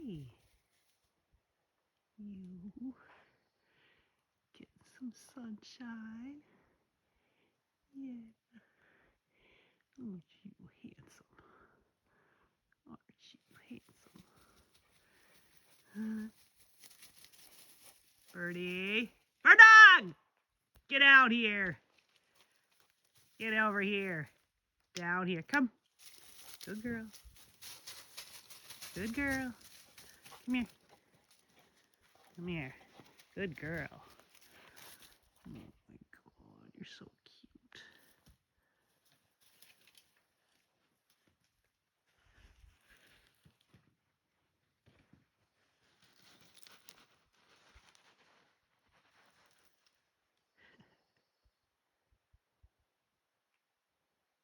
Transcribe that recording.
Hey, you get some sunshine. Yeah. Aren't you handsome? Aren't you handsome? Huh? Birdie. Bird dog! Get out here. Get over here. Down here. Come. Good girl. Good girl. Come here. Come here. Good girl. Oh my God, you're so